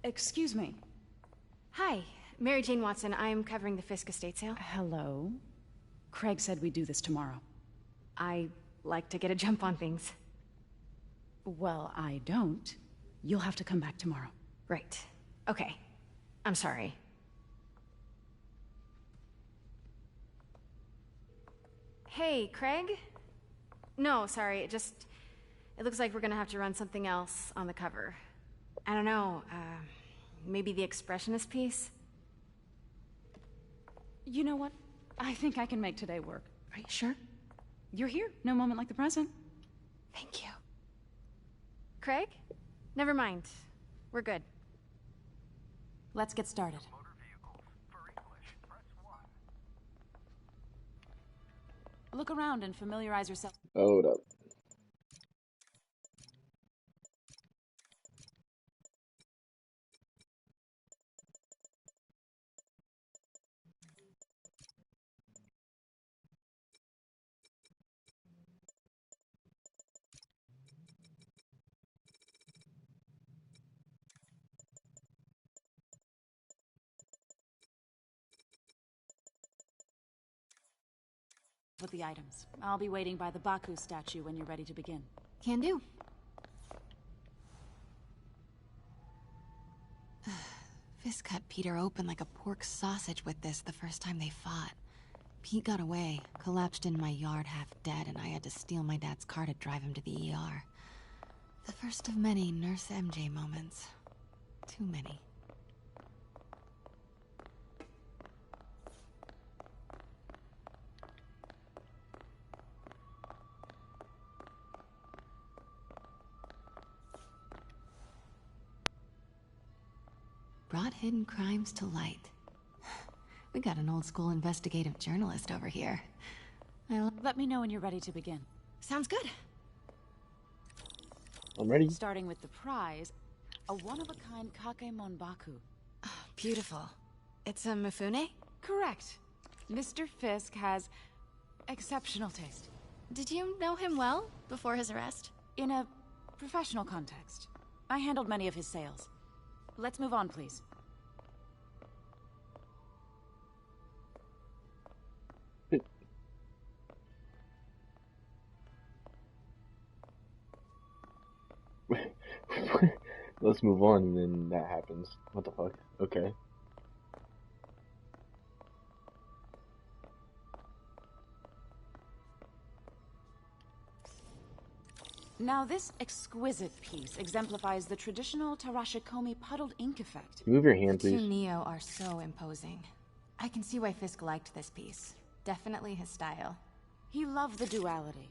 Excuse me. Hi, Mary Jane Watson. I'm covering the Fisk estate sale. Hello. Craig said we'd do this tomorrow. I like to get a jump on things. Well, I don't. You'll have to come back tomorrow. Right. Okay. I'm sorry. Hey, Craig? No, sorry, it looks like we're gonna have to run something else on the cover. I don't know, maybe the expressionist piece? You know what? I think I can make today work. Are you sure? You're here. No moment like the present. Thank you. Craig? Never mind. We're good. Let's get started. Look around and familiarize yourself. Hold up. With the items. I'll be waiting by the Baku statue when you're ready to begin. Can do. Fisk cut Peter open like a pork sausage with this the first time they fought. Pete got away, collapsed in my yard half dead, and I had to steal my dad's car to drive him to the ER. The first of many Nurse MJ moments. Too many. Brought hidden crimes to light. We got an old school investigative journalist over here. Let me know when you're ready to begin. Sounds good. I'm ready. Starting with the prize, a one-of-a-kind Kakemon Baku. Beautiful. It's a Mifune? Correct. Mr. Fisk has exceptional taste. Did you know him well before his arrest? In a professional context. I handled many of his sales. Let's move on, please. Let's move on, and then that happens. What the fuck? Okay. Now this exquisite piece exemplifies the traditional Tarashikomi puddled ink effect. Move your hand, The two please. Neo are so imposing. I can see why Fisk liked this piece. Definitely his style. He loved the duality.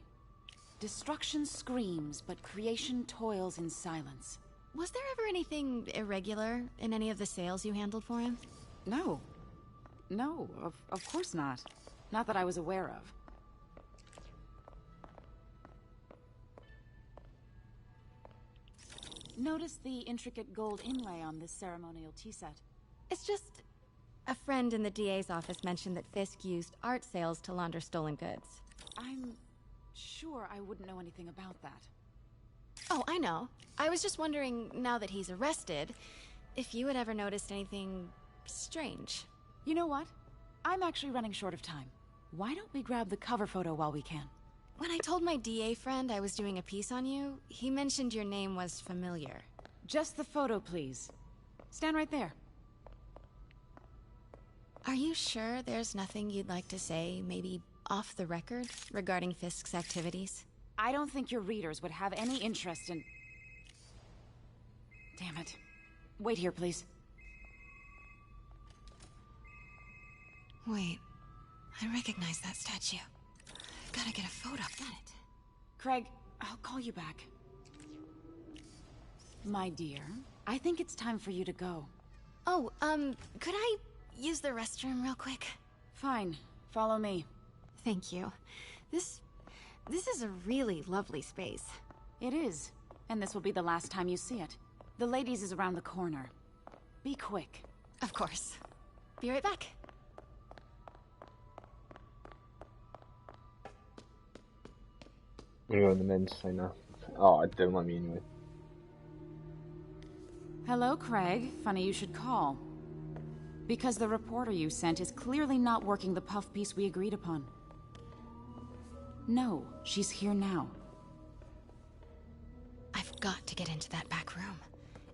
Destruction screams, but creation toils in silence. Was there ever anything irregular in any of the sales you handled for him? No. No, of course not. Not that I was aware of. Notice the intricate gold inlay on this ceremonial tea set. It's just... a friend in the DA's office mentioned that Fisk used art sales to launder stolen goods. I'm sure I wouldn't know anything about that. Oh, I know. I was just wondering, now that he's arrested, if you had ever noticed anything strange. You know what? I'm actually running short of time. Why don't we grab the cover photo while we can? When I told my DA friend I was doing a piece on you, he mentioned your name was familiar. Just the photo, please. Stand right there. Are you sure there's nothing you'd like to say, maybe off the record, regarding Fisk's activities? I don't think your readers would have any interest in... Damn it. Wait here, please. Wait, I recognize that statue. I've gotta get a photo. Got it. Craig, I'll call you back. My dear, I think it's time for you to go. Oh, could I use the restroom real quick? Fine. Follow me. Thank you. This is a really lovely space. It is. And this will be the last time you see it. The ladies is around the corner. Be quick. Of course. Be right back. I'm gonna go to the men's side now. Oh, it didn't let me anyway. Hello, Craig. Funny you should call. Because the reporter you sent is clearly not working the puff piece we agreed upon. No, she's here now. I've got to get into that back room.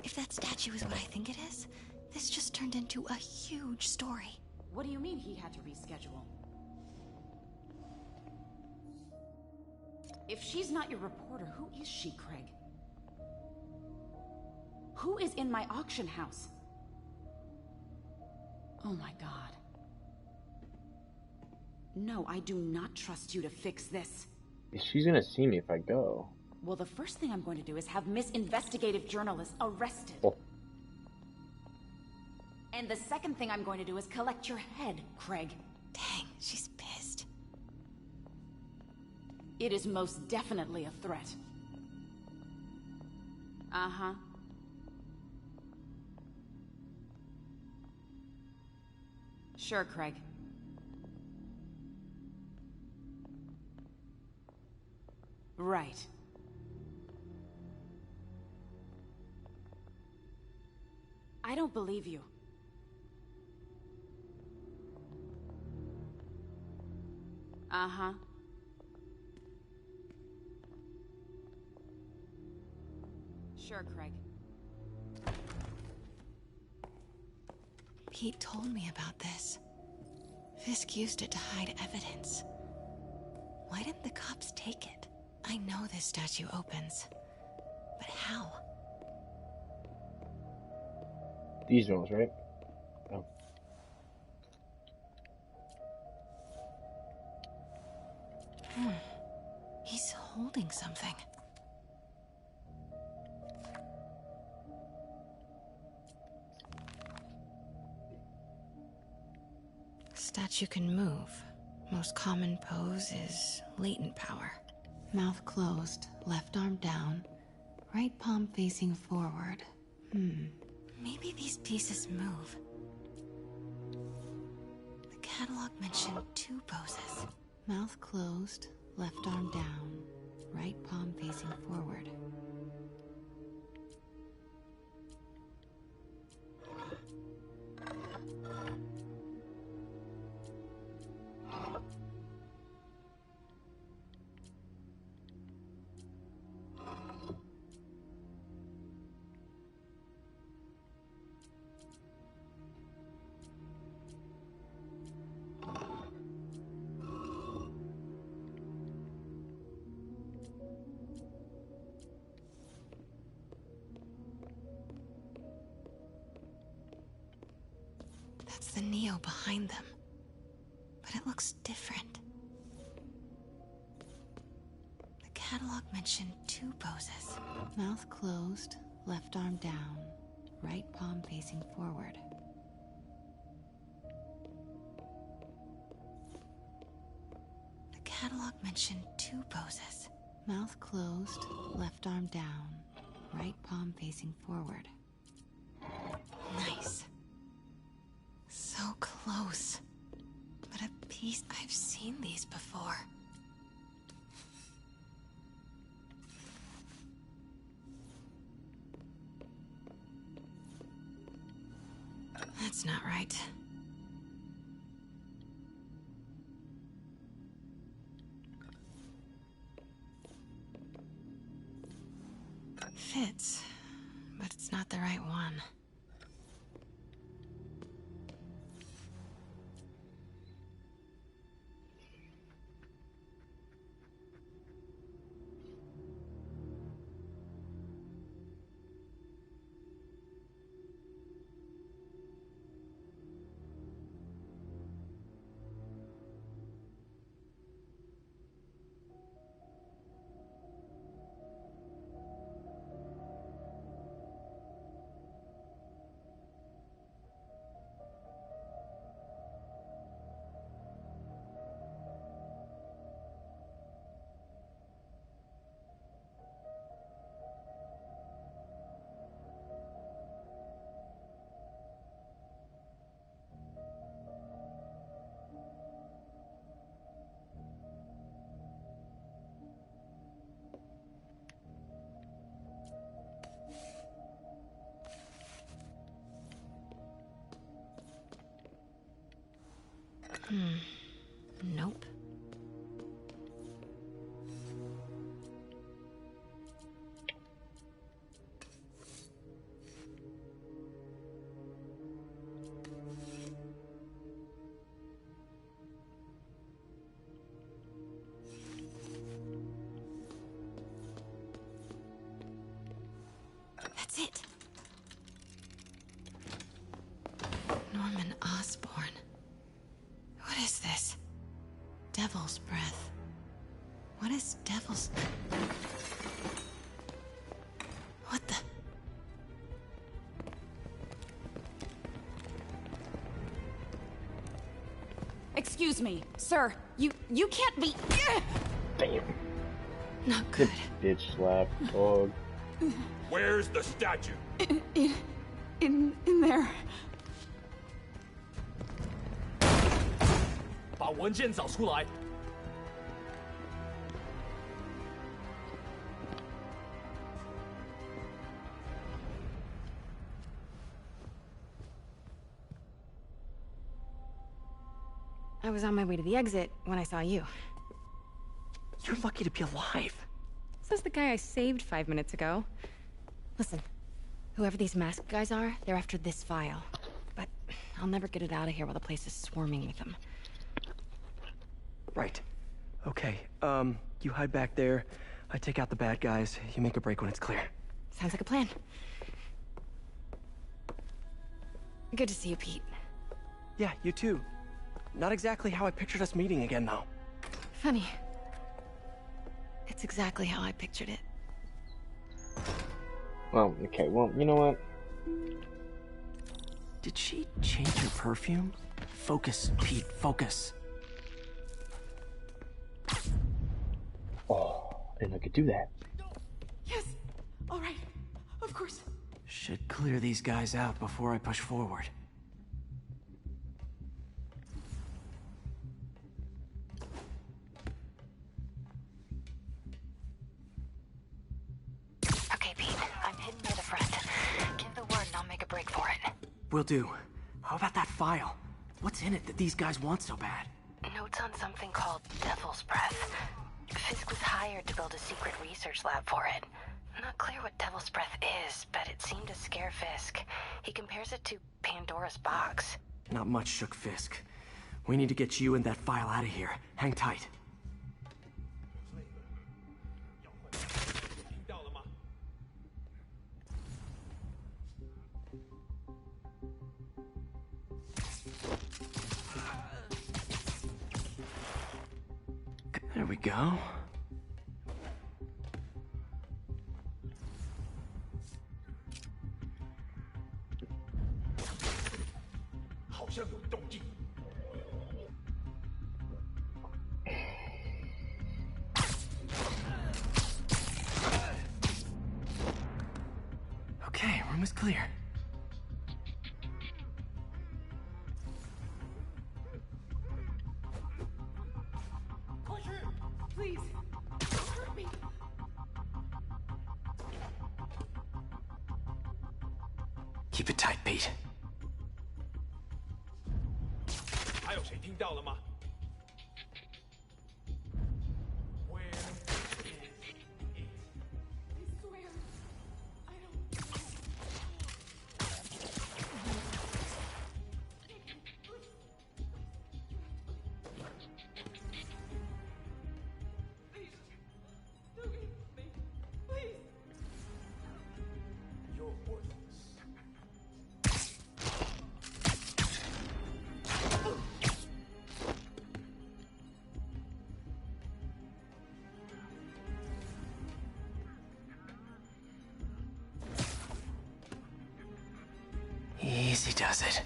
If that statue is what I think it is, this just turned into a huge story. What do you mean he had to reschedule? If she's not your reporter, who is she, Craig? Who is in my auction house? Oh my god. No, I do not trust you to fix this. She's gonna see me if I go. Well, the first thing I'm going to do is have Miss Investigative Journalist arrested. Oh. And the second thing I'm going to do is collect your head, Craig. Dang, she's pissed. It is most definitely a threat. Uh-huh. Sure, Craig. Right. I don't believe you. Uh-huh. Sure, Craig. Pete told me about this. Fisk used it to hide evidence. Why didn't the cops take it? I know this statue opens. But how? These ones, right? Oh. He's holding something. Statue can move. Most common pose is latent power. Mouth closed, left arm down, right palm facing forward. Maybe these pieces move. The catalog mentioned 2 poses. Mouth closed, left arm down, right palm facing forward. That's the Neo behind them. But it looks different. The catalog mentioned 2 poses. Mouth closed, left arm down, right palm facing forward. The catalog mentioned 2 poses. Mouth closed, left arm down, right palm facing forward. Nice. So close. But a piece I've seen these before. That's not right. Fits, but it's not the right one. Nope. That's it. Norman Osborn. What is this? Devil's breath. What is devil's... What the... Excuse me, sir. You can't be... Damn. Not good. Bitch slap, dog. Where's the statue? In there. 把文件找出来。 I was on my way to the exit when I saw you. You're lucky to be alive. Says the guy I saved 5 minutes ago. Listen, whoever these masked guys are, they're after this file. But I'll never get it out of here while the place is swarming with them. Right. Okay, you hide back there. I take out the bad guys. You make a break when it's clear. Sounds like a plan. Good to see you, Pete. Yeah, you too. Not exactly how I pictured us meeting again, though. Funny. It's exactly how I pictured it. Well, okay, well, you know what? Did she change her perfume? Focus, Pete, focus. Oh, I didn't know I could do that. Yes. All right. Of course. Should clear these guys out before I push forward. Okay, Pete. I'm hidden near the front. Give the word and I'll make a break for it. Will do. How about that file? What's in it that these guys want so bad? Notes on something called Devil's Breath. Fisk was hired to build a secret research lab for it. Not clear what Devil's Breath is, but it seemed to scare Fisk. He compares it to Pandora's box. Not much shook Fisk. We need to get you and that file out of here. Hang tight. 听到了吗？ There we go. 好像有动静。 Okay, room is clear. Please. Don't hurt me. Keep it tight, Pete. 还有谁听到了吗 ？Where is it? I swear. I don't... Please. Don't eat me. Please. You're worthless. Easy does it.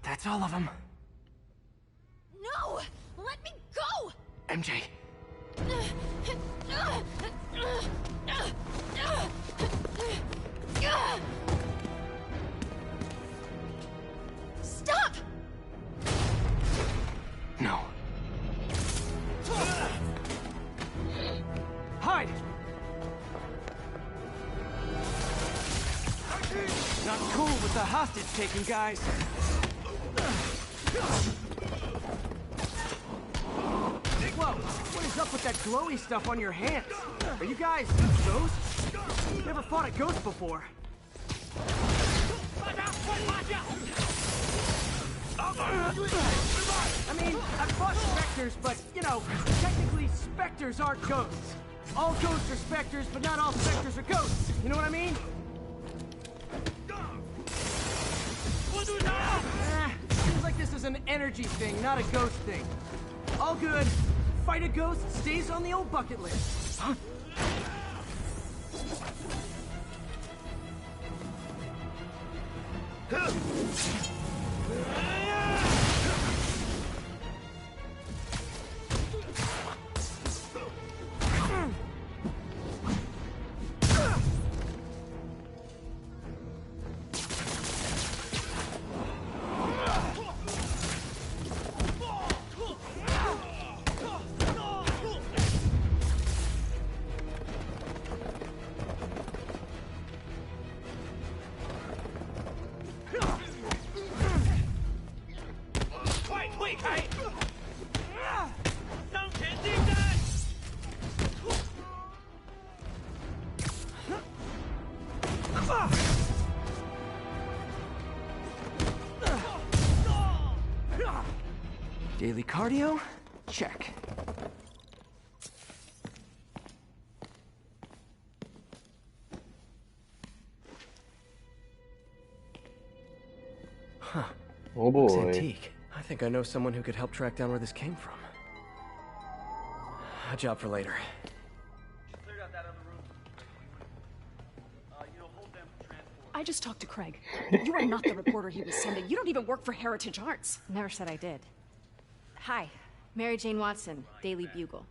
That's all of them. No! Let me go! MJ, Stop! no. hostage taking, guys. Whoa, what is up with that glowy stuff on your hands? Are you guys ghosts? Never fought a ghost before. I mean, I've fought specters, but, you know, technically specters aren't ghosts. All ghosts are specters, but not all specters are ghosts. You know what I mean? Seems like this is an energy thing, not a ghost thing. All good. Fight a ghost stays on the old bucket list. Huh? Daily cardio? Check. Huh. Oh Looks boy. antique. I think I know someone who could help track down where this came from. A job for later. I just talked to Craig. You are not the reporter he was sending. You don't even work for Heritage Arts. Never said I did. Hi, Mary Jane Watson, Daily Bugle.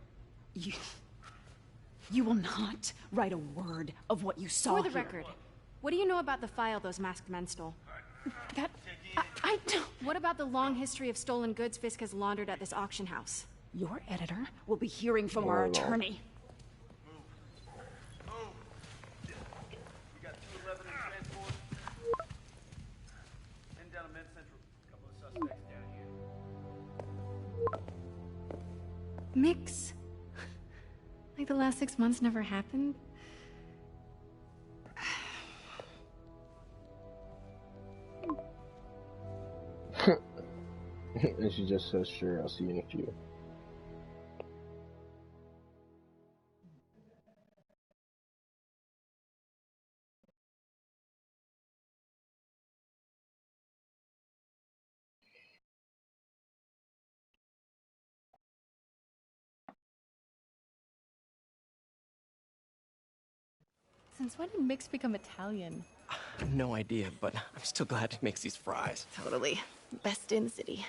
You will not write a word of what you saw For the here. record, what do you know about the file those masked men stole? I don't... What about the long history of stolen goods Fisk has laundered at this auction house? Your editor will be hearing from our Oh, no. attorney. Mix? Like the last 6 months never happened? And she just says, sure, I'll see you in a few. Since when did Mix become Italian? No idea, but I'm still glad he makes these fries. Totally. Best in the city.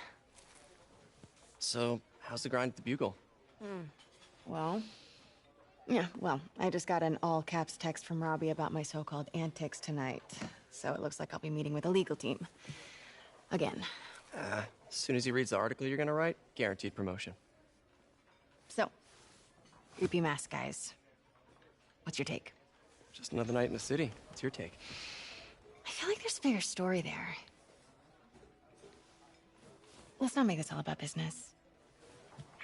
So, how's the grind at the Bugle? Well, I just got an all-caps text from Robbie about my so-called antics tonight. So it looks like I'll be meeting with a legal team. Again. As soon as he reads the article you're gonna write, guaranteed promotion. So, creepy mask guys. What's your take? Just another night in the city. What's your take? I feel like there's a bigger story there. Let's not make this all about business.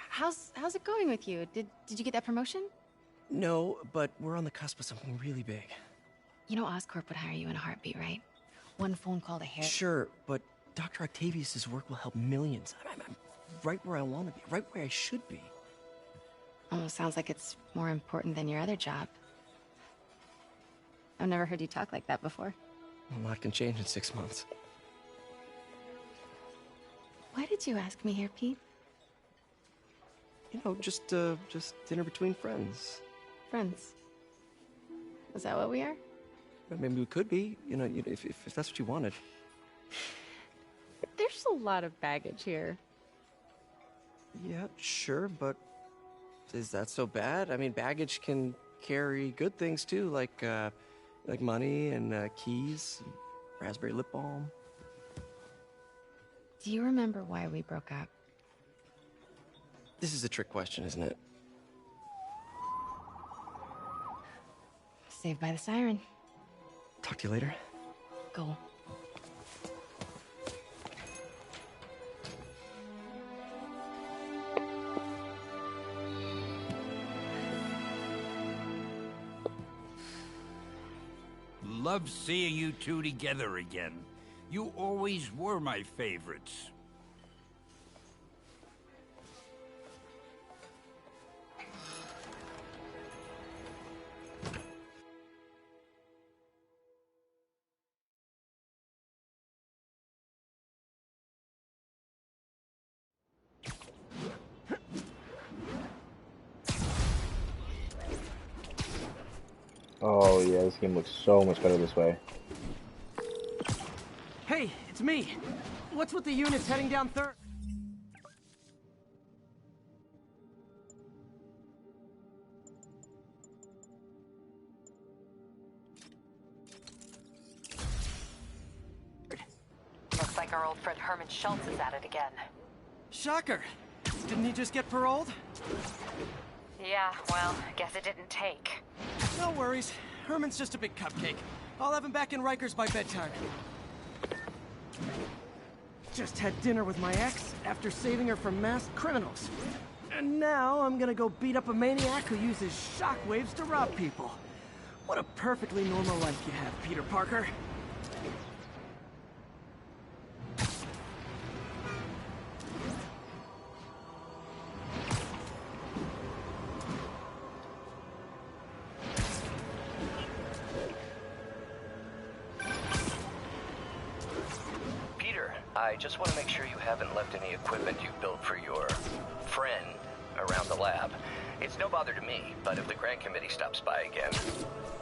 How's it going with you? Did you get that promotion? No, but we're on the cusp of something really big. You know Oscorp would hire you in a heartbeat, right? One phone call to Harry. Sure, but Dr. Octavius's work will help millions. I'm right where I want to be, right where I should be. Almost sounds like it's more important than your other job. I've never heard you talk like that before. A lot can change in 6 months. Why did you ask me here, Pete? You know, just dinner between friends. Friends. Is that what we are? Maybe we could be, you know, if that's what you wanted. There's a lot of baggage here. Yeah, sure, but is that so bad? I mean, baggage can carry good things too, like money and keys, and raspberry lip balm. Do you remember why we broke up? This is a trick question, isn't it? Saved by the siren. Talk to you later. Go. love seeing you two together again. You always were my favorites. Oh yeah, this game looks so much better this way. Hey, it's me. What's with the units heading down third? Looks like our old friend Herman Schultz is at it again. Shocker. Didn't he just get paroled? Yeah, well, guess it didn't take. No worries. Herman's just a big cupcake. I'll have him back in Rikers by bedtime. Just had dinner with my ex after saving her from masked criminals. And now I'm gonna go beat up a maniac who uses shockwaves to rob people. What a perfectly normal life you have, Peter Parker. I just want to make sure you haven't left any equipment you built for your friend around the lab. It's no bother to me, but if the grant committee stops by again...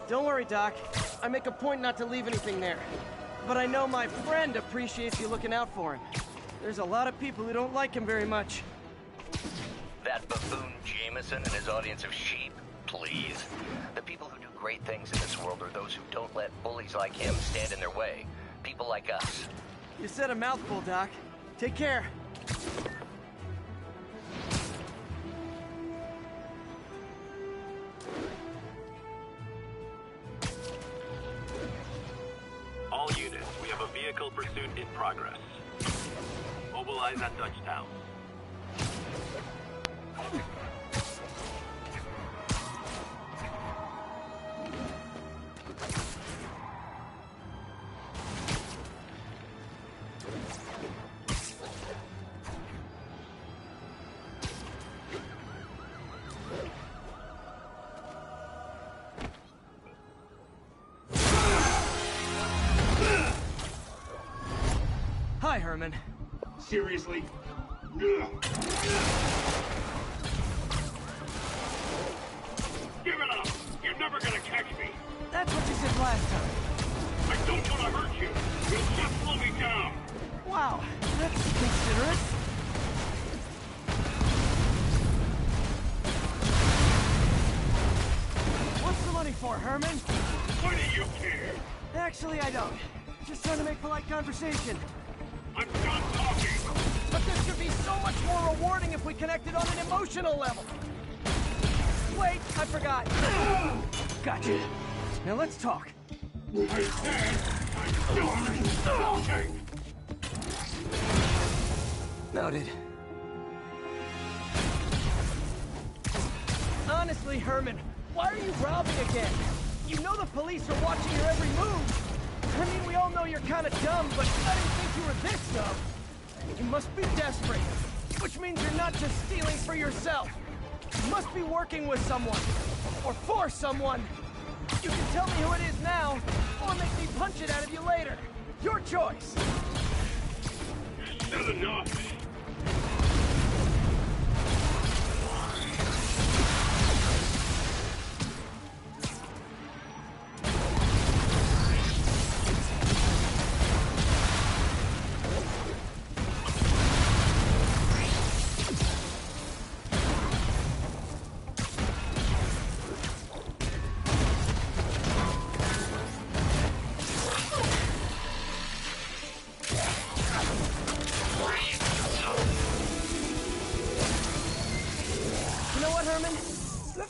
Don't worry, Doc. I make a point not to leave anything there. But I know my friend appreciates you looking out for him. There's a lot of people who don't like him very much. That buffoon Jameson and his audience of sheep? Please. The people who do great things in this world are those who don't let bullies like him stand in their way. People like us. You said a mouthful, Doc. Take care. All units, we have a vehicle pursuit in progress. Mobilize at Dutchtown. Hi, Herman. Seriously? Give it up! You're never gonna catch me! That's what you said last time. I don't want to hurt you! You'll just slow me down! Wow, that's considerate. What's the money for, Herman? Why do you care? Actually, I don't. Just trying to make polite conversation. I'm done talking! But this could be so much more rewarding if we connected on an emotional level. Wait, I forgot. Gotcha. Now let's talk. I said I'm done talking! Noted. Honestly, Herman, why are you robbing again? You know the police are watching your every move. I mean, we all know you're kind of dumb, but I didn't think you were this dumb. You must be desperate, which means you're not just stealing for yourself. You must be working with someone, or for someone. You can tell me who it is now, or make me punch it out of you later. Your choice. Not enough!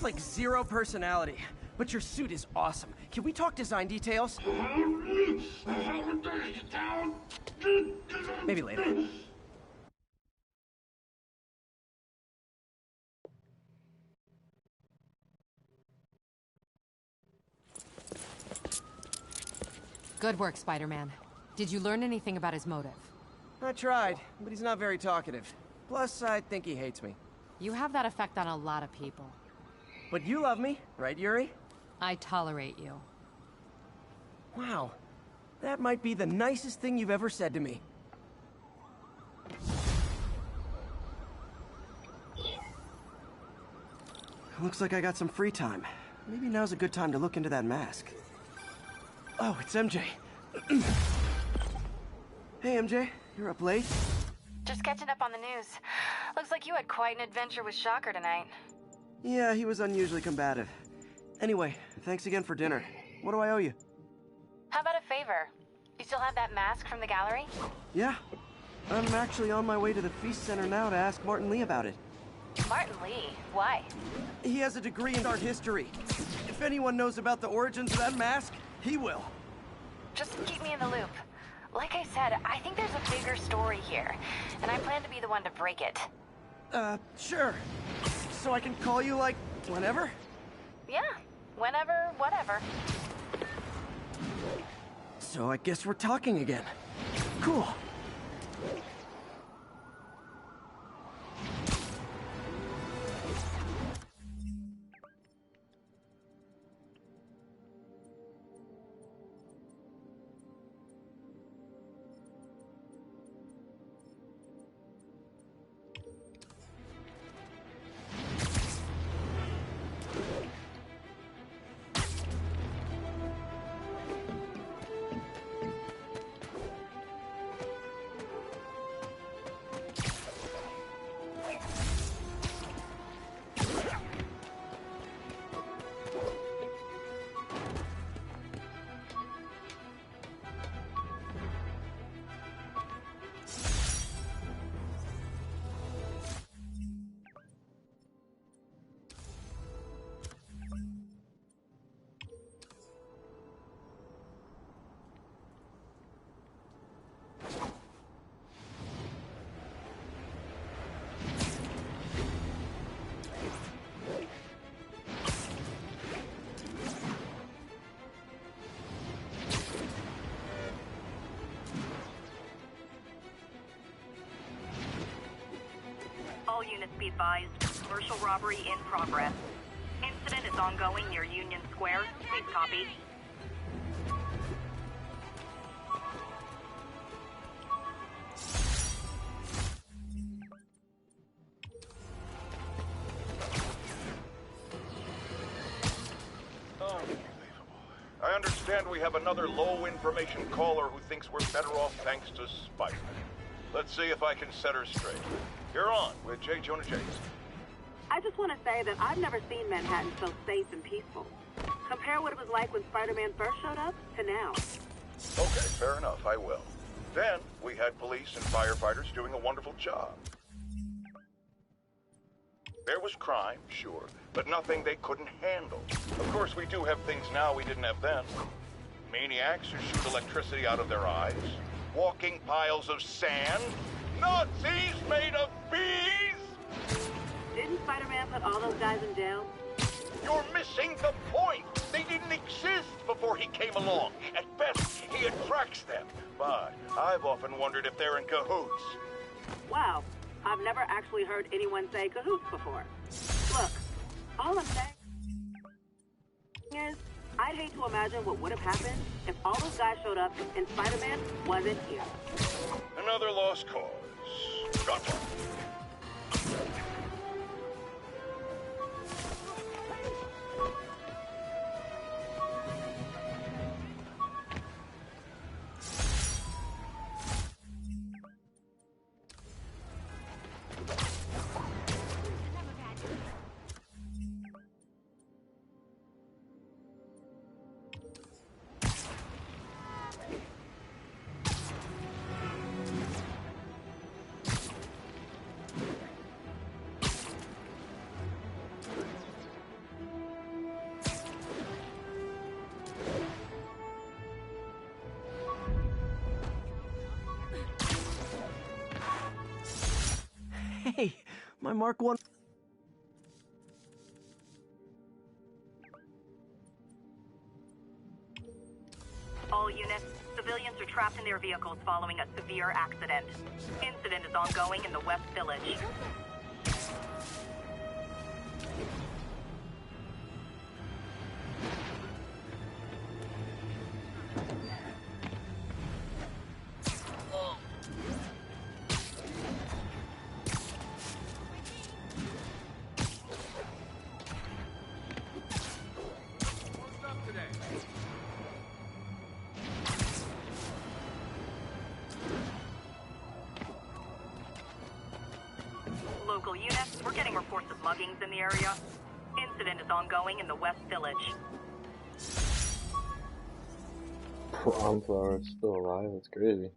Like zero personality, but your suit is awesome. Can we talk design details? Maybe later. Good work, Spider-Man. Did you learn anything about his motive? I tried, but he's not very talkative. Plus, I think he hates me. You have that effect on a lot of people. But you love me, right, Yuri? I tolerate you. Wow. That might be the nicest thing you've ever said to me. Looks like I got some free time. Maybe now's a good time to look into that mask. Oh, it's MJ. Hey, MJ. You're up late? Just catching up on the news. Looks like you had quite an adventure with Shocker tonight. Yeah, he was unusually combative. Anyway, thanks again for dinner. What do I owe you? How about a favor? You still have that mask from the gallery? Yeah. I'm actually on my way to the Feast Center now to ask Martin Lee about it. Martin Lee? Why? He has a degree in art history. If anyone knows about the origins of that mask, he will. Just keep me in the loop. Like I said, I think there's a bigger story here, and I plan to be the one to break it. Sure. So I can call you, like, whenever? Yeah, whenever, whatever. So I guess we're talking again. Cool. All units be advised. Commercial robbery in progress. Incident is ongoing near Union Square. Please copy. Unbelievable. I understand we have another low information caller who thinks we're better off thanks to Spider-Man. Let's see if I can set her straight. You're on with J. Jonah Jameson. I just want to say that I've never seen Manhattan so safe and peaceful. Compare what it was like when Spider-Man first showed up to now. Okay, fair enough, I will. Then, we had police and firefighters doing a wonderful job. There was crime, sure, but nothing they couldn't handle. Of course, we do have things now we didn't have then. Maniacs who shoot electricity out of their eyes. Walking piles of sand. Nazis made of bees! Didn't Spider-Man put all those guys in jail? You're missing the point! They didn't exist before he came along. At best, he attracts them. But I've often wondered if they're in cahoots. Wow, I've never actually heard anyone say cahoots before. Look, all I'm saying is, I'd hate to imagine what would have happened if all those guys showed up and Spider-Man wasn't here. Another lost cause. Got one. Hey, my Mark 1... All units, their vehicles following a severe accident. Incident is ongoing in the West Village. Local units, we're getting reports of muggings in the area. Incident is ongoing in the West Village. Promflower is still alive, that's crazy.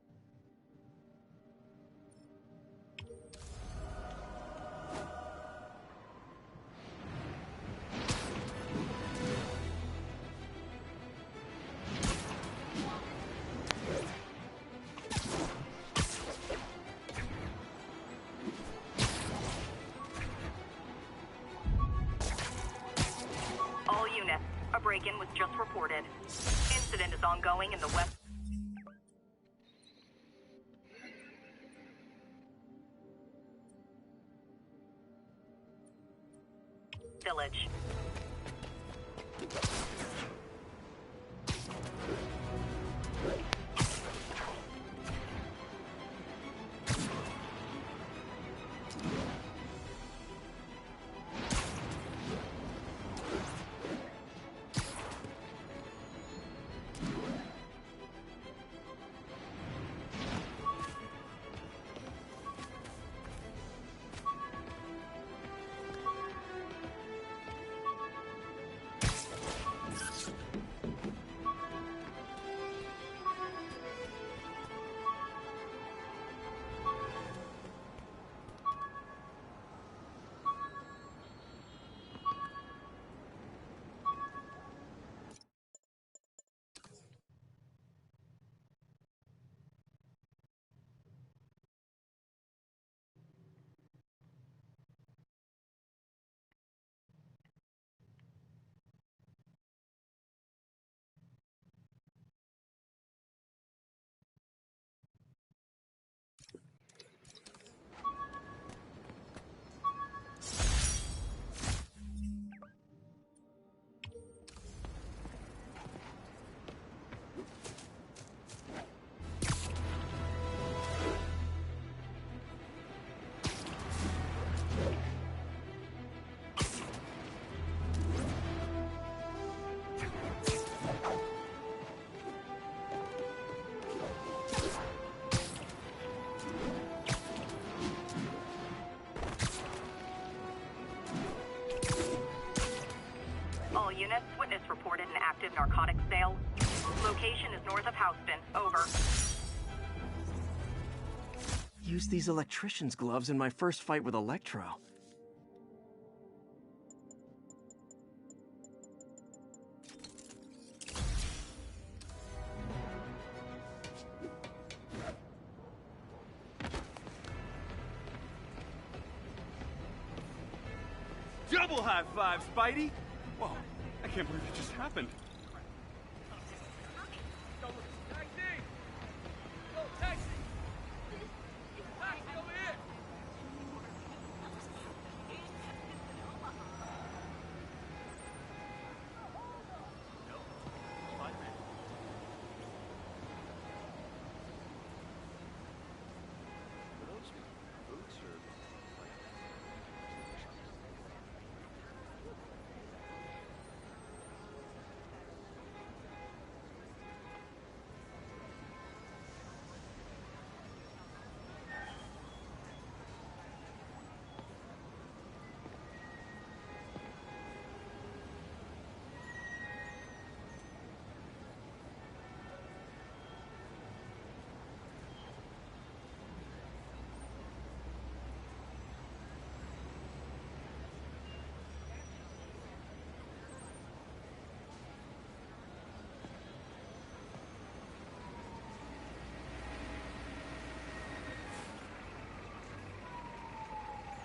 All units, a break-in was just reported. Incident is ongoing in the West Village. All units, witness reported an active narcotics sale. Location is north of Houston. Over. Used these electrician's gloves in my first fight with Electro. Double high five, Spidey! Whoa, I can't believe it just happened.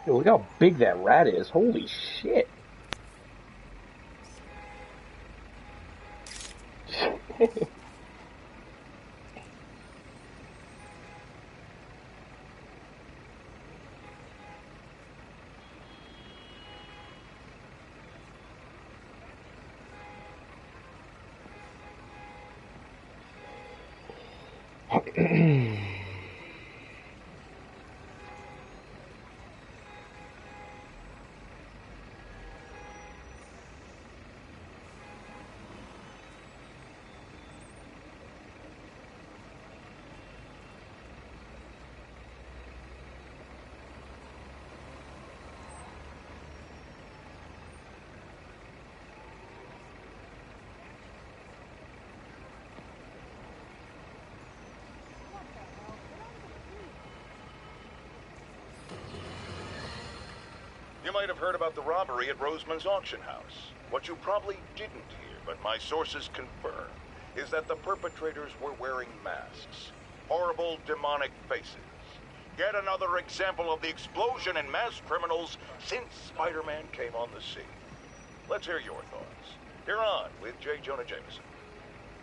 Yo, look how big that rat is. Holy shit. You might have heard about the robbery at Roseman's auction house. What you probably didn't hear, but my sources confirm, is that the perpetrators were wearing masks. Horrible, demonic faces. Yet another example of the explosion in mass criminals since Spider-Man came on the scene. Let's hear your thoughts. You're on with J. Jonah Jameson.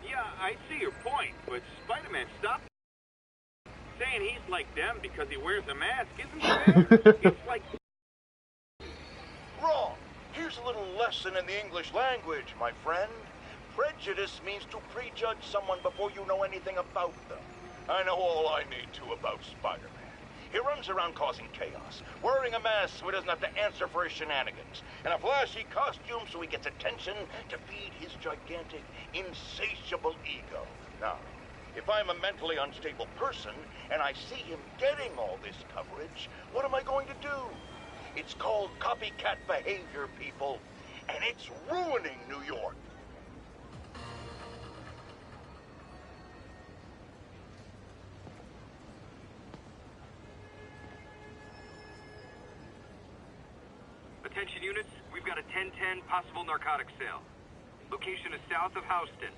Yeah, I see your point, but Spider-Man stopped saying he's like them because he wears a mask isn't fair. It's like... Wrong. Here's a little lesson in the English language, my friend. Prejudice means to prejudge someone before you know anything about them. I know all I need to about Spider-Man. He runs around causing chaos, wearing a mask so he doesn't have to answer for his shenanigans, and a flashy costume so he gets attention to feed his gigantic, insatiable ego. Now, if I'm a mentally unstable person and I see him getting all this coverage, what am I going to do? It's called copycat behavior, people, and it's ruining New York. Attention units, we've got a 10-10 possible narcotics sale. Location is south of Houston.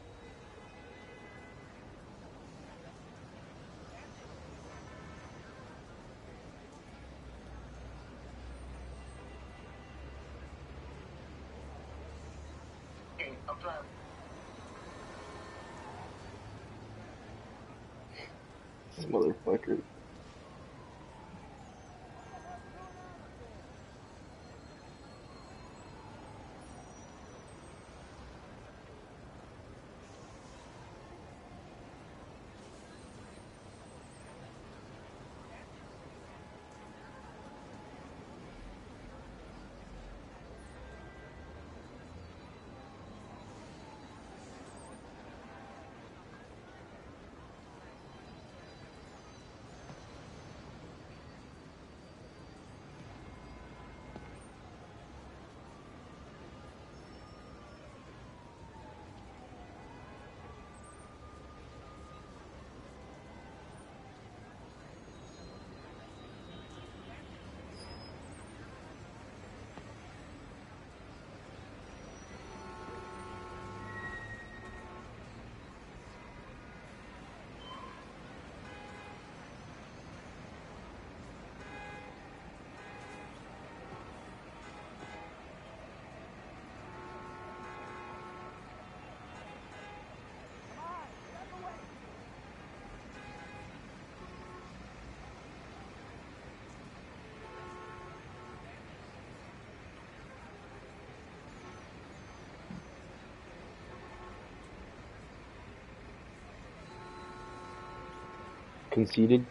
I'm trying. This motherfucker. Conceded.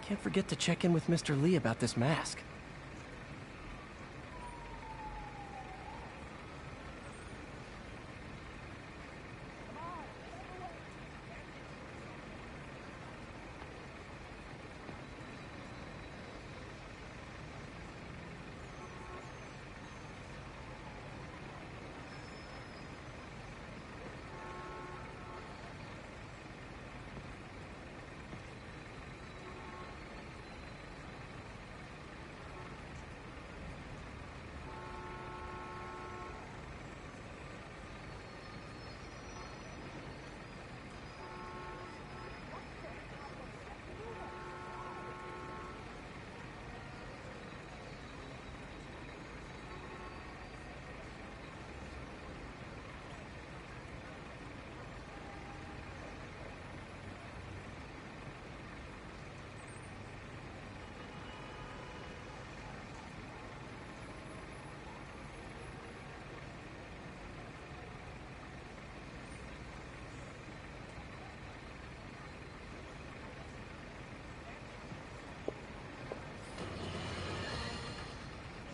Can't forget to check in with Mr. Lee about this mask.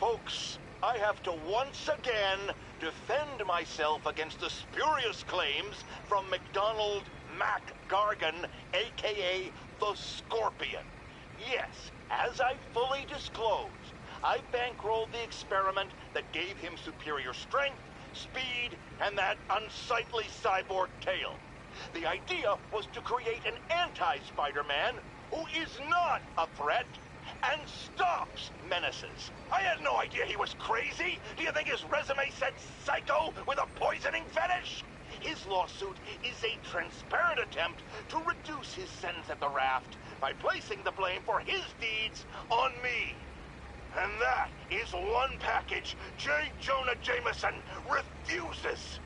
Folks, I have to once again defend myself against the spurious claims from McDonald Mac Gargan, aka the Scorpion. Yes, as I fully disclosed, I bankrolled the experiment that gave him superior strength, speed, and that unsightly cyborg tail. The idea was to create an anti-Spider-Man who is not a threat and stops menaces. I had no idea he was crazy. Do you think his resume said psycho with a poisoning fetish? His lawsuit is a transparent attempt to reduce his sentence at the raft by placing the blame for his deeds on me. And that is one package J. Jonah Jameson refuses.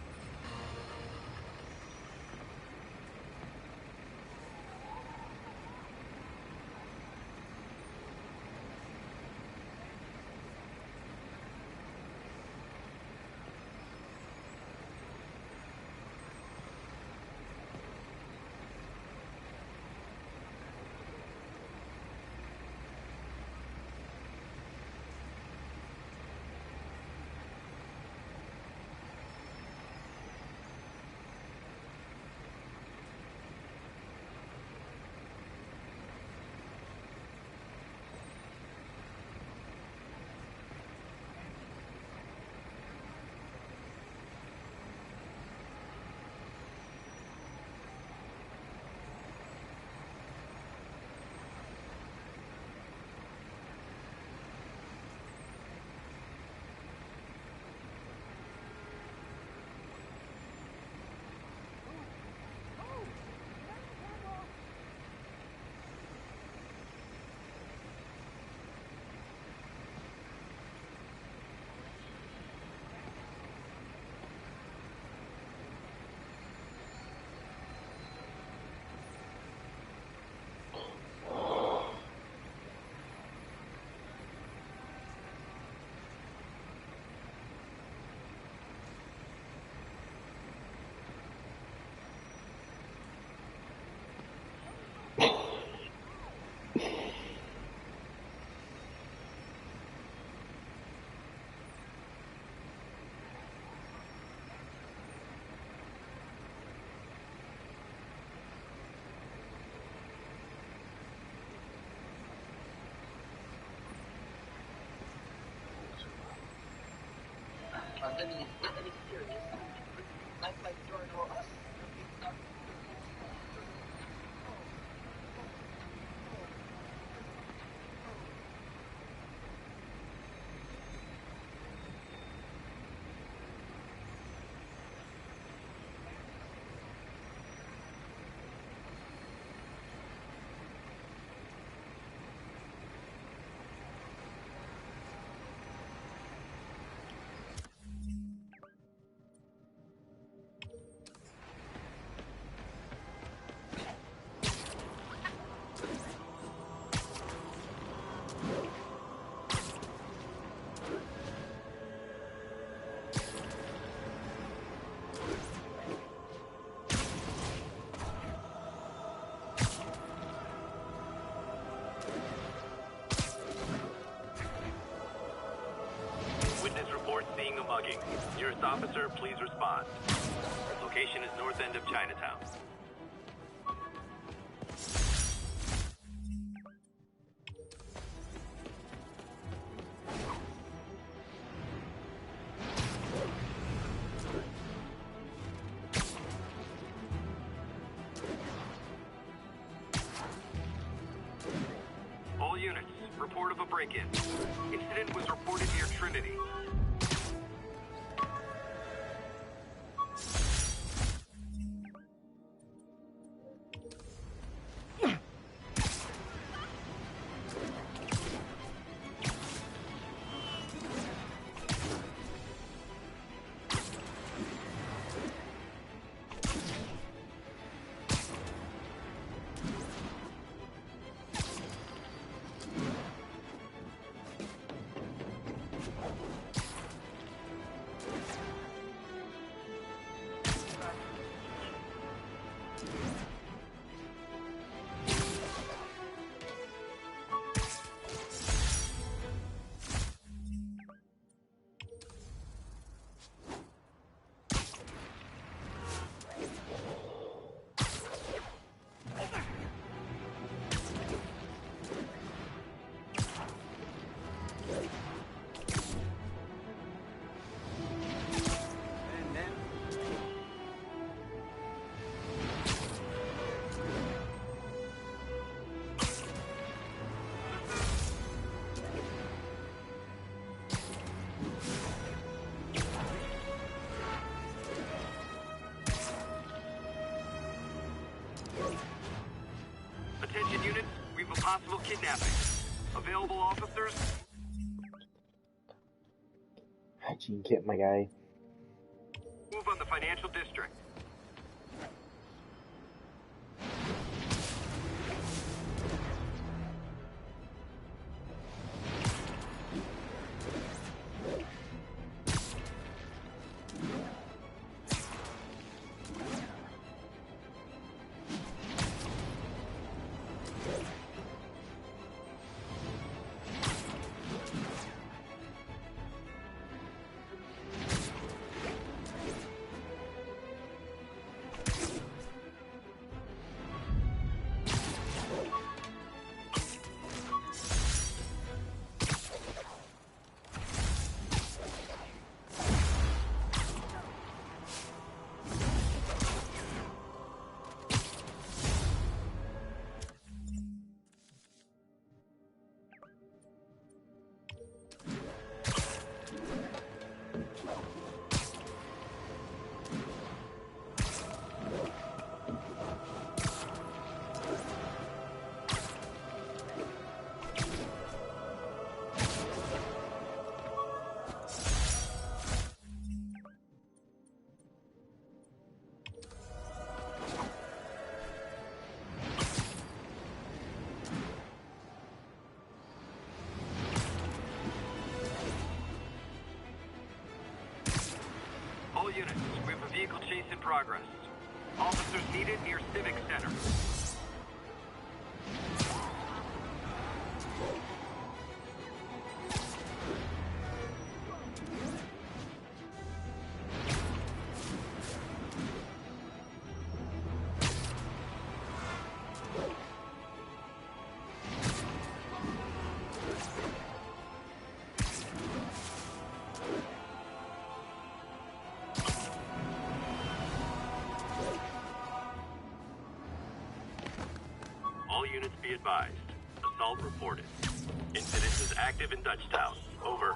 seeing a mugging. Nearest officer, please respond. Location is north end of Chinatown. All units, report of a break-in. Incident was reported near Trinity. Attention units, we've a possible kidnapping. Available officers? Hygiene kit, my guy. Move on the financial district. All units, we have a vehicle chase in progress. Officers needed near Civic Center. All units be advised. Assault reported. Incident is active in Dutchtown. Over.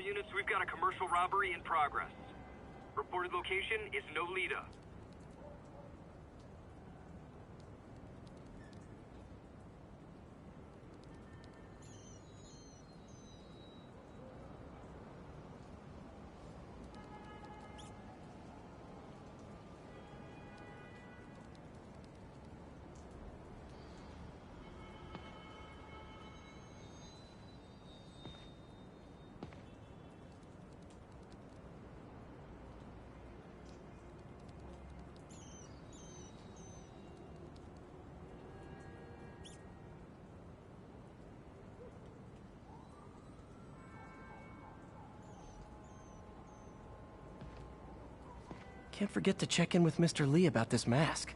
units, we've got a commercial robbery in progress. Reported location is Nolita. Can't forget to check in with Mr. Lee about this mask.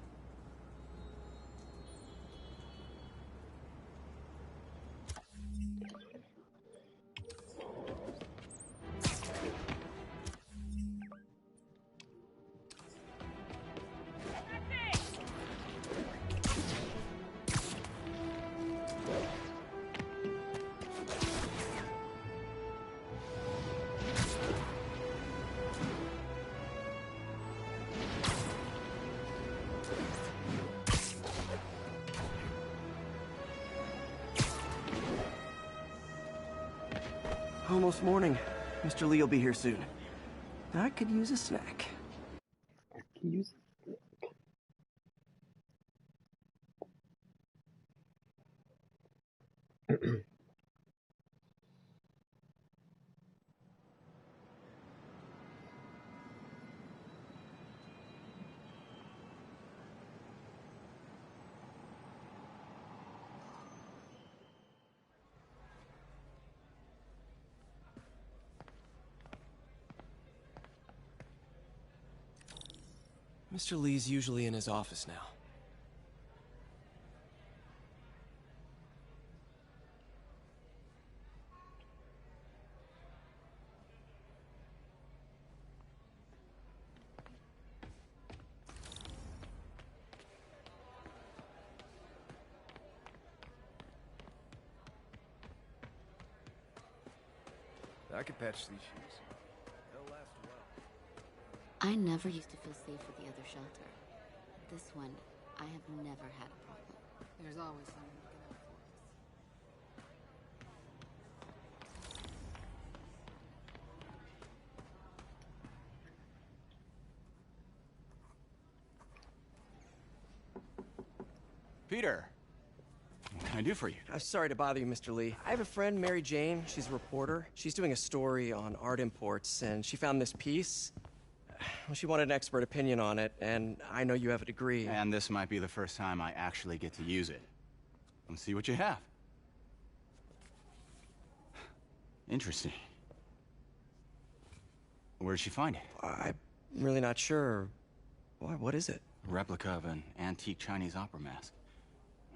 Almost morning. Mr. Lee will be here soon. I could use a snack. Can you use Mr. Lee's usually in his office now. I could patch these shoes. They'll last well. I never used to feel safe with the other shelter. This one, I have never had a problem. There's always someone looking out for us. Peter, what can I do for you? I'm sorry to bother you, Mr. Lee. I have a friend, Mary Jane. She's a reporter. She's doing a story on art imports, and she found this piece. Well, she wanted an expert opinion on it, and I know you have a degree. And this might be the first time I actually get to use it. Let's see what you have. Interesting. Where did she find it? I'm really not sure. Why, what is it? A replica of an antique Chinese opera mask.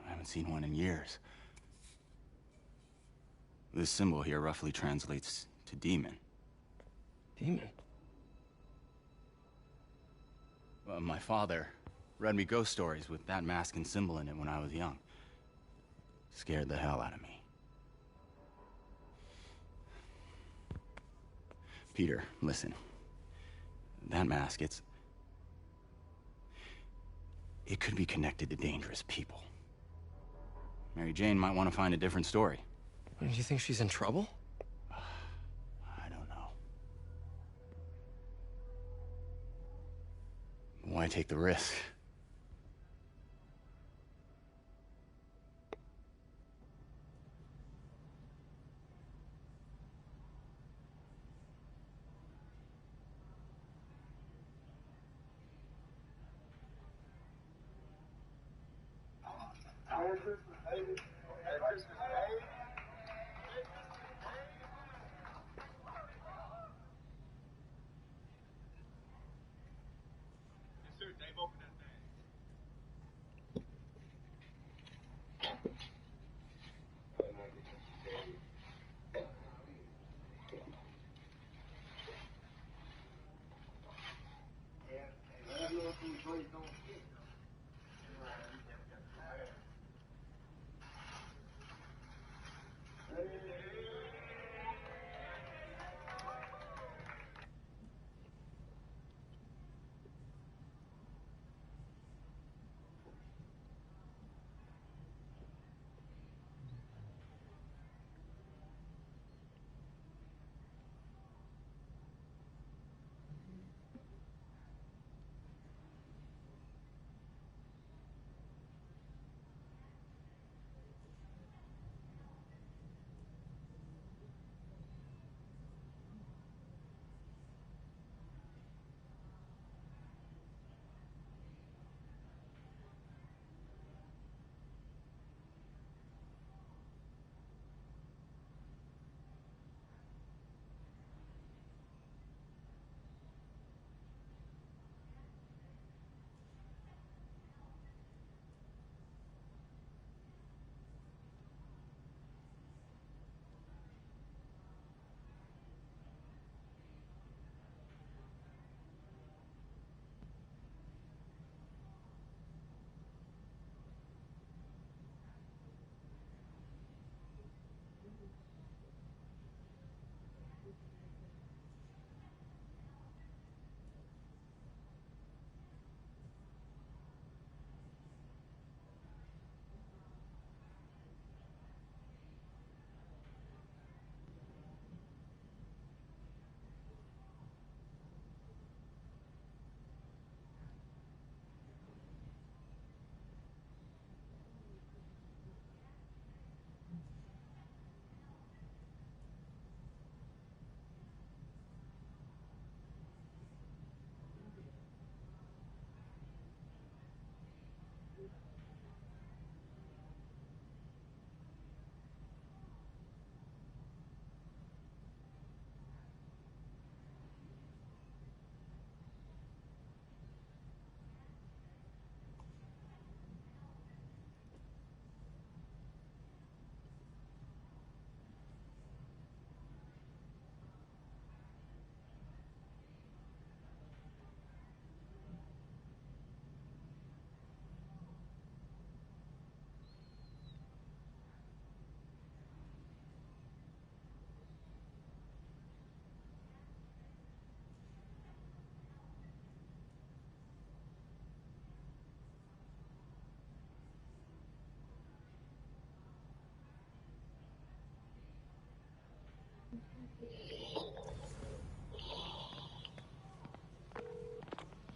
I haven't seen one in years. This symbol here roughly translates to demon. Demon? My father read me ghost stories with that mask and symbol in it when I was young. Scared the hell out of me. Peter, listen. That mask, it could be connected to dangerous people. Mary Jane might want to find a different story. Do you think she's in trouble? I don't know. Why take the risk?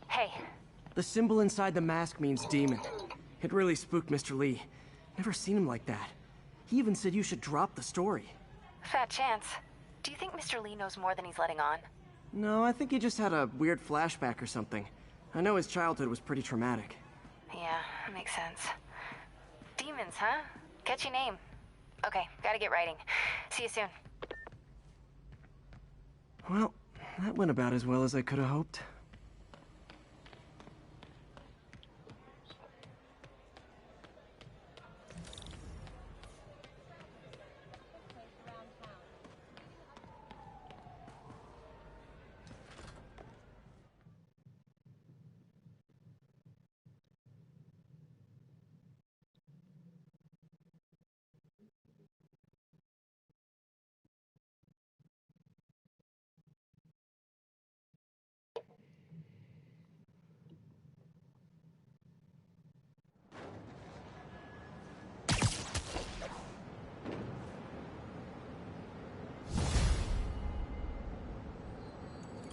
Hey. The symbol inside the mask means demon. It really spooked Mr. Lee. Never seen him like that. He even said you should drop the story. Fat chance. Do you think Mr. Lee knows more than he's letting on? No, I think he just had a weird flashback or something. I know his childhood was pretty traumatic. Yeah, that makes sense. Demons, huh? Catchy name. Okay, gotta get writing. See you soon. Well, that went about as well as I could have hoped.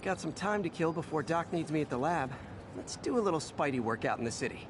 Got some time to kill before Doc needs me at the lab. Let's do a little Spidey workout in the city.